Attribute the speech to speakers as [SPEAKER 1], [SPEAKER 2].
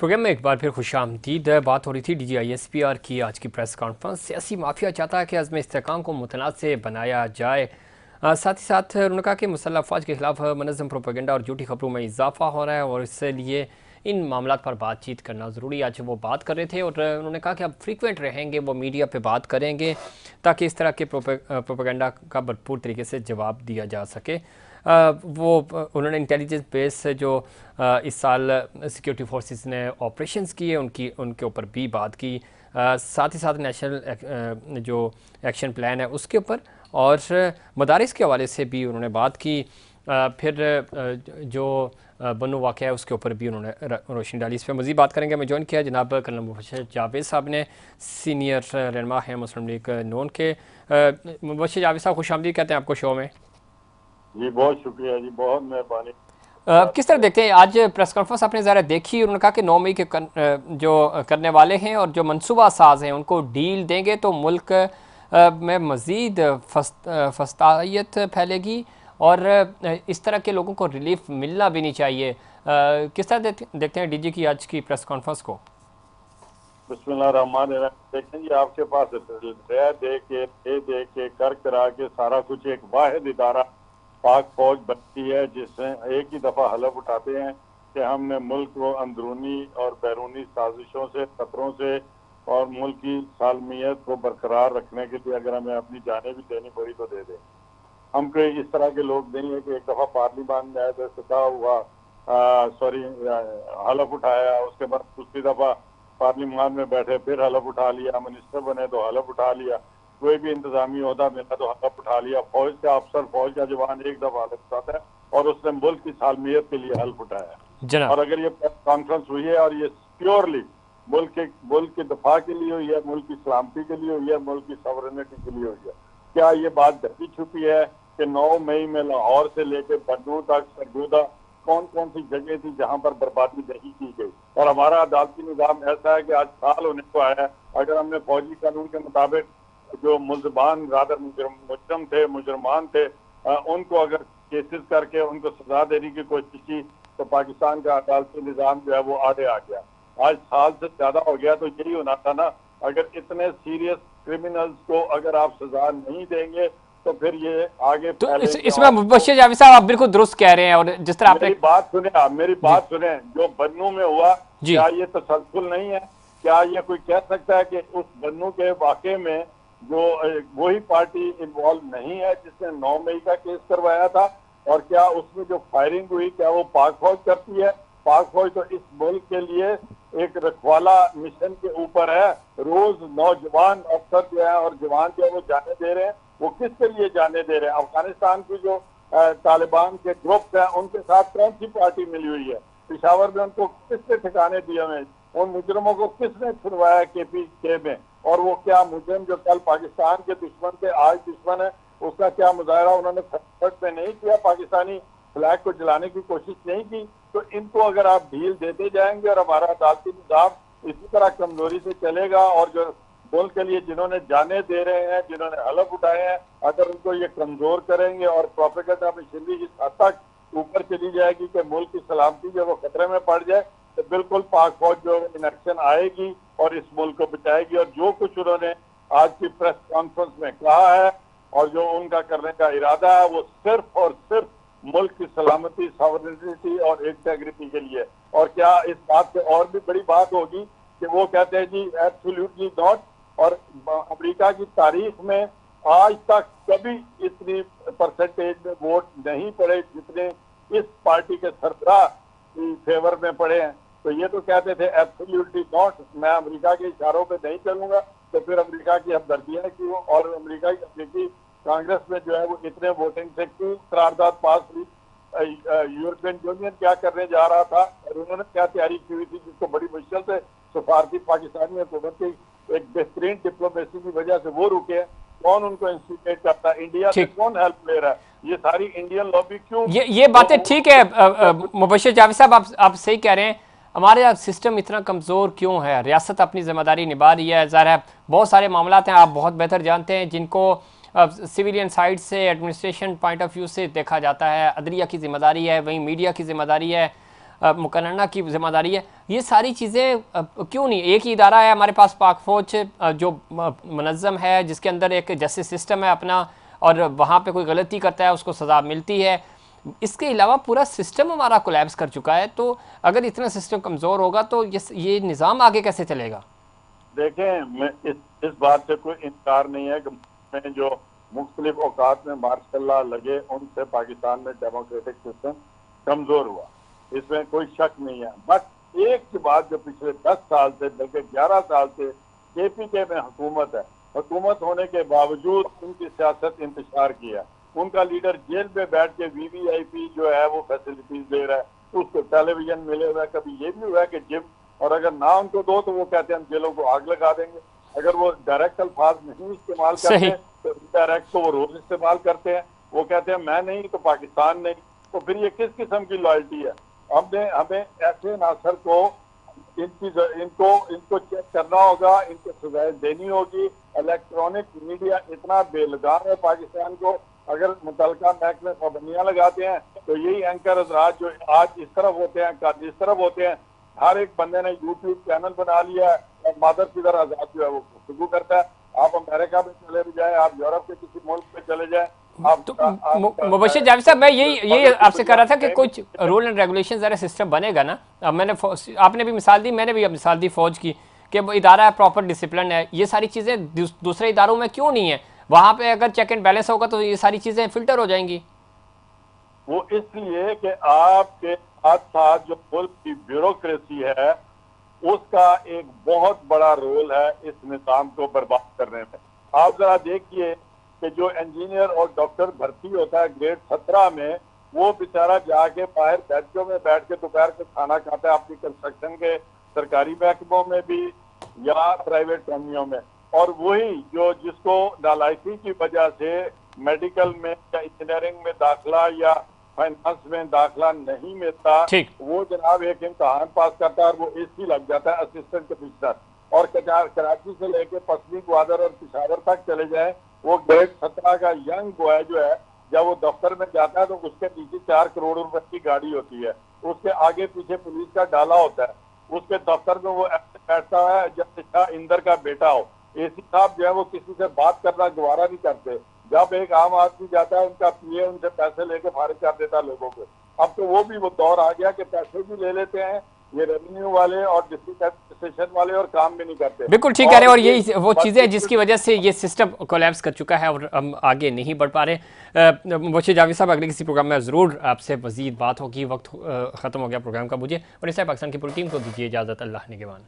[SPEAKER 1] Programme में एक बार फिर खुशामदीद। बात हो रही थी DGISPR की आज की प्रेस कॉन्फ्रेंस। सियासी माफिया चाहता है कि अज़्म इस्तेहकाम को मुतनाज़ से बनाया जाए। साथ ही साथ उन्होंने कहा कि मुसल्लह अफवाज के खिलाफ मनज़म प्रोपेगेंडा और झूठी खबरों में इजाफा हो रहा है और इससे लिए इन मामलों पर बातचीत करना ज़रूरी। आज वो बात कर रहे थे और उन्होंने कहा कि अब फ्रीक्वेंट रहेंगे, वो मीडिया पे बात करेंगे ताकि इस तरह के प्रोपेगेंडा का भरपूर तरीके से जवाब दिया जा सके। उन्होंने इंटेलिजेंस बेस से जो इस साल सिक्योरिटी फोर्सेस ने ऑपरेशंस किए उनके ऊपर भी बात की। साथ ही साथ नेशनल जो एक्शन प्लान है उसके ऊपर और मदारिस के हवाले से भी उन्होंने बात की। फिर जो बनो वाक़या है उसके ऊपर भी उन्होंने रोशनी डाली। इस पर मज़ीद बात करेंगे। मैं ज्वाइन किया जनाब कर्नल मुबशर जावेद साहब ने, सीनियर रहनुमा हैं मुस्लिम लीग नून के। मुबशर जावेद साहब खुशामदीद कहते हैं आपको शो में।
[SPEAKER 2] जी बहुत शुक्रिया जी, बहुत मेहरबानी।
[SPEAKER 1] किस तरह देखते हैं आज प्रेस कॉन्फ्रेंस आपने ज़रा देखी? उन्होंने कहा कि 9 मई के जो करने वाले हैं और जो मनसूबा साज हैं उनको डील देंगे तो मुल्क में मज़ीद फस्तायत फैलेगी और इस तरह के लोगों को रिलीफ मिलना भी नहीं चाहिए। किस तरह देखते हैं DG की आज की प्रेस कॉन्फ्रेंस को?
[SPEAKER 2] बिस्मिल्लाहिर्रहमानिर्रहीम। देखें जी, आपके पास रह दे के कर करा के सारा कुछ एक वाहिद इदारा पाक फौज बनती है जिसमें एक ही दफा हलफ उठाते हैं कि हमने मुल्क को अंदरूनी और बैरूनी साजिशों से, खतरों से और मुल्क की सालमियत को बरकरार रखने के लिए अगर हमें अपनी जानें भी देनी पड़ी तो दे दें। हम कोई इस तरह के लोग नहीं है कि एक दफा पार्लियामान में हलफ उठाया, उसके बाद दूसरी दफा पार्लियामान में बैठे फिर हलफ उठा लिया, मिनिस्टर बने तो हलफ उठा लिया, कोई भी इंतजामी ओहदा मिला तो हलफ उठा लिया। फौज का अफसर, फौज का जवान एक दफा हलफ उठाता है और उसने मुल्क की सालमियत के लिए हलफ उठाया। और अगर ये प्रेस कॉन्फ्रेंस हुई है और ये प्योरली मुल्क के दफा के लिए हुई है, मुल्क की सलामती के लिए हुई है, मुल्क की सॉवरेनिटी के लिए हुई है, क्या ये बात ढकी छुपी है कि 9 मई में लाहौर से लेकर बन्नू तक सरगोदा कौन कौन सी जगह थी जहां पर बर्बादी नहीं की गई? और हमारा अदालती निज़ाम ऐसा है कि आज साल होने को आया है, अगर हमने फौजी कानून के मुताबिक जो मुल्ज़मान रादर मुजरमान थे उनको अगर केसेस करके उनको सजा देने की कोशिश की तो पाकिस्तान का अदालती निज़ाम जो है वो आगे आ गया। आज साल से ज्यादा हो गया तो यही होना था ना। अगर इतने सीरियस क्रिमिनल्स को अगर आप सजा नहीं देंगे तो फिर ये आगे
[SPEAKER 1] तो इसमें मुबशर जावेद साहब आप बिल्कुल दुरुस्त कह रहे हैं। और जिस तरह आपने
[SPEAKER 2] मेरी बात सुने, जो बन्नू में हुआ क्या ये तसलसल नहीं है? क्या ये कोई कह सकता है कि उस बन्नू के वाक़े में जो वही पार्टी इन्वॉल्व नहीं है जिसने 9 मई का केस करवाया था? और क्या उसमें जो फायरिंग हुई क्या वो पाक फौज करती है? पाक फौज तो इस मुल्क के लिए एक रखवाला मिशन के ऊपर है। रोज नौजवान अफसर जो है और जवान जो है वो जाने दे रहे हैं। वो किसके लिए जाने दे रहे हैं? अफगानिस्तान की जो तालिबान के ग्रुप हैं उनके साथ कौन सी पार्टी मिली हुई है? पिशावर में उनको किसने ठिकाने दिए हुए? उन मुजरमों को किसने छुड़वाया KPK में? और वो क्या मुजरम जो कल पाकिस्तान के दुश्मन थे आज दुश्मन है, उसका क्या मुजाहरा उन्होंने फ्रंट में नहीं किया? पाकिस्तानी फ्लैग को जलाने की कोशिश नहीं की? तो इनको अगर आप ढील देते जाएंगे और हमारा अदालती निज़ाम इसी तरह कमजोरी से चलेगा और जो मुल्क के लिए जिन्होंने जाने दे रहे हैं, जिन्होंने हलफ उठाए हैं, अगर उनको ये कमजोर करेंगे और प्रोपेगेंडा मशीनरी इस हद तक ऊपर चली जाएगी कि मुल्क की सलामती जो वो खतरे में पड़ जाए तो बिल्कुल पाक फौज जो इन एक्शन आएगी और इस मुल्क को बचाएगी। और जो कुछ उन्होंने आज की प्रेस कॉन्फ्रेंस में कहा है और जो उनका करने का इरादा है वो सिर्फ और सिर्फ मुल्क की सलामती, सॉवरेनिटी और इंटेग्रिटी के लिए। और क्या इस बात से और भी बड़ी बात होगी कि वो कहते हैं जी एब्सोल्युटली नॉट। और अमेरिका की तारीख में आज तक कभी इतनी परसेंटेज में वोट नहीं पड़े जितने इस पार्टी के सरबराह की फेवर में पड़े हैं। तो ये तो कहते थे एब्सोल्युटली नॉट, मैं अमेरिका के इशारों पे नहीं चलूंगा। तो फिर अमेरिका की हमदर्दियां क्यों? और अमेरिकी कांग्रेस में जो है वो इतने वोटिंग से क्यों करारदाद पास हुई? यूरोपियन यूनियन क्या करने जा रहा था और उन्होंने क्या तैयारी की हुई थी जिसको बड़ी मुश्किल से सफारती पाकिस्तानी हुकूमत की एक बेहतरीन डिप्लोमेसी की वजह से वो रुके? कौन उनको इंस्टिगेट करता है? इंडिया से कौन हेल्प ले रहा है? ये सारी इंडियन लॉबी क्यों?
[SPEAKER 1] ये बातें ठीक है मुबशर जावेद साहब, आप सही कह रहे हैं। हमारे सिस्टम इतना कमज़ोर क्यों है? रियासत अपनी जिम्मेदारी निभा रही है, ज़ाहिर है बहुत सारे मामला हैं, आप बहुत बेहतर जानते हैं, जिनको सिविलियन साइड से, एडमिनिस्ट्रेशन पॉइंट ऑफ व्यू से देखा जाता है। अदलिया की जिम्मेदारी है, वहीं मीडिया की जिम्मेदारी है। मुकर्रना की जिम्मेदारी है। ये सारी चीज़ें क्यों नहीं, एक ही इदारा है हमारे पास पाक फ़ौज जो मुनज़्ज़म है, जिसके अंदर एक जस्टिस सिस्टम है अपना, और वहाँ पे कोई गलती करता है उसको सज़ा मिलती है। इसके अलावा पूरा सिस्टम हमारा कोलैप्स कर चुका है। तो अगर इतना सिस्टम कमज़ोर होगा तो ये निज़ाम आगे कैसे चलेगा?
[SPEAKER 2] देखें, मैं इस बात से कोई इनकार नहीं है कि जो मुख्तलिफ औकात में मार्शल लॉ लगे उनसे पाकिस्तान में डेमोक्रेटिक सिस्टम कमजोर हुआ, इसमें कोई शक नहीं है। बट एक की बात जो पिछले 10 साल से बल्कि 11 साल से KPK में हुकूमत है, हुकूमत होने के बावजूद उनकी सियासत इंतशार की है। उनका लीडर जेल में बैठ के VVIP जो है वो फैसिलिटीज दे रहा है, उसको टेलीविजन मिले हुआ है। कभी ये भी हुआ है कि जिम, और अगर ना उनको दो तो वो कहते हैं हम जेलों को आग लगा देंगे। अगर वो डायरेक्ट अल्फाज नहीं इस्तेमाल करते तो इनडायरेक्ट तो वो रोज इस्तेमाल करते हैं। वो कहते हैं मैं नहीं तो पाकिस्तान नहीं। तो फिर ये किस किस्म की लॉयल्टी है? हमें ऐसे नासर को इनको चेक करना होगा, इनको सजाएं देनी होगी। इलेक्ट्रॉनिक मीडिया इतना बेलगाम है पाकिस्तान को, अगर मुतलका महकमे पाबंदियां लगाते हैं तो यही एंकर हजरात जो आज इस तरफ होते हैं, कल इस तरफ होते हैं, हर एक बंदे ने YouTube चैनल बना लिया है और मादर किधर आजाद जो है वो गुफ्तगू करता है। आप अमेरिका में चले भी जाए, आप यूरोप के किसी मुल्क में चले जाए,
[SPEAKER 1] मुबश्शिर जावेद साहब, मैं यही आपसे कह रहा था कि कुछ रूल एंड रेगुलेशन ज़रा सिस्टम बनेगा ना। मैंने आपने भी मिसाल दी, मैंने भी मिसाल दी फौज की कि इदारा है, प्रॉपर डिसिप्लिन है। ये सारी चीज़ें दूसरे इदारों में क्यों नहीं है? वहाँ पे अगर चेक एंड बैलेंस होगा तो ये सारी चीज़ें फिल्टर हो जाएंगी।
[SPEAKER 2] वो इसलिए कि आपके साथ साथ जो मुल्क की ब्यूरोक्रेसी है उसका एक बहुत बड़ा रोल है इस निज़ाम को बर्बाद करने में। आप जरा देखिए कि जो इंजीनियर और डॉक्टर भर्ती होता है ग्रेड 17 में, वो बेचारा जाके बाहर बेंचों में बैठ के दोपहर को खाना खाता है, अपनी कंस्ट्रक्शन के सरकारी महकमों में भी या प्राइवेट कंपनियों में। और वही जो जिसको नालायकी की वजह से मेडिकल में या इंजीनियरिंग में दाखिला या फाइनेंस में दाखिला नहीं मिलता, वो जनाब एक इम्तहान पास करता है और वो AC लग जाता है असिस्टेंट कमिश्नर। और कराची से लेके पश्चिमी ग्वादर और पिशावर तक चले जाए, वो ग्रेड 17 का यंग बॉय जो है जब वो दफ्तर में जाता है तो उसके पीछे 4 करोड़ रुपए की गाड़ी होती है, उसके आगे पीछे पुलिस का डाला होता है, उसके दफ्तर में वो ऐसे बैठता है जब शाह इंदर का बेटा हो। AC साहब जो है वो किसी से बात करना गवारा नहीं करते। जब एक आम आदमी जाता है उनका PA उनसे पैसे लेके फारिग कर देता है लोगों को। अब तो वो भी वो दौर आ गया कि पैसे भी ले लेते हैं ये रेवेन्यू वाले और डिस्ट्रिक्ट एडमिनिस्ट्रेशन वाले, और काम भी नहीं करते।
[SPEAKER 1] बिल्कुल ठीक कह रहे हैं, और यही वो चीज़ें हैं जिसकी वजह से ये सिस्टम कोलैप्स कर चुका है और हम आगे नहीं बढ़ पा रहे। मुबश्शिर जावेद साहब, अगले किसी प्रोग्राम में ज़रूर आपसे मज़ीद बात होगी। वक्त ख़त्म हो गया प्रोग्राम का। मुझे और इस पाकिस्तान की पूरी टीम को दीजिए इजाज़त। अल्लाह निगहबान।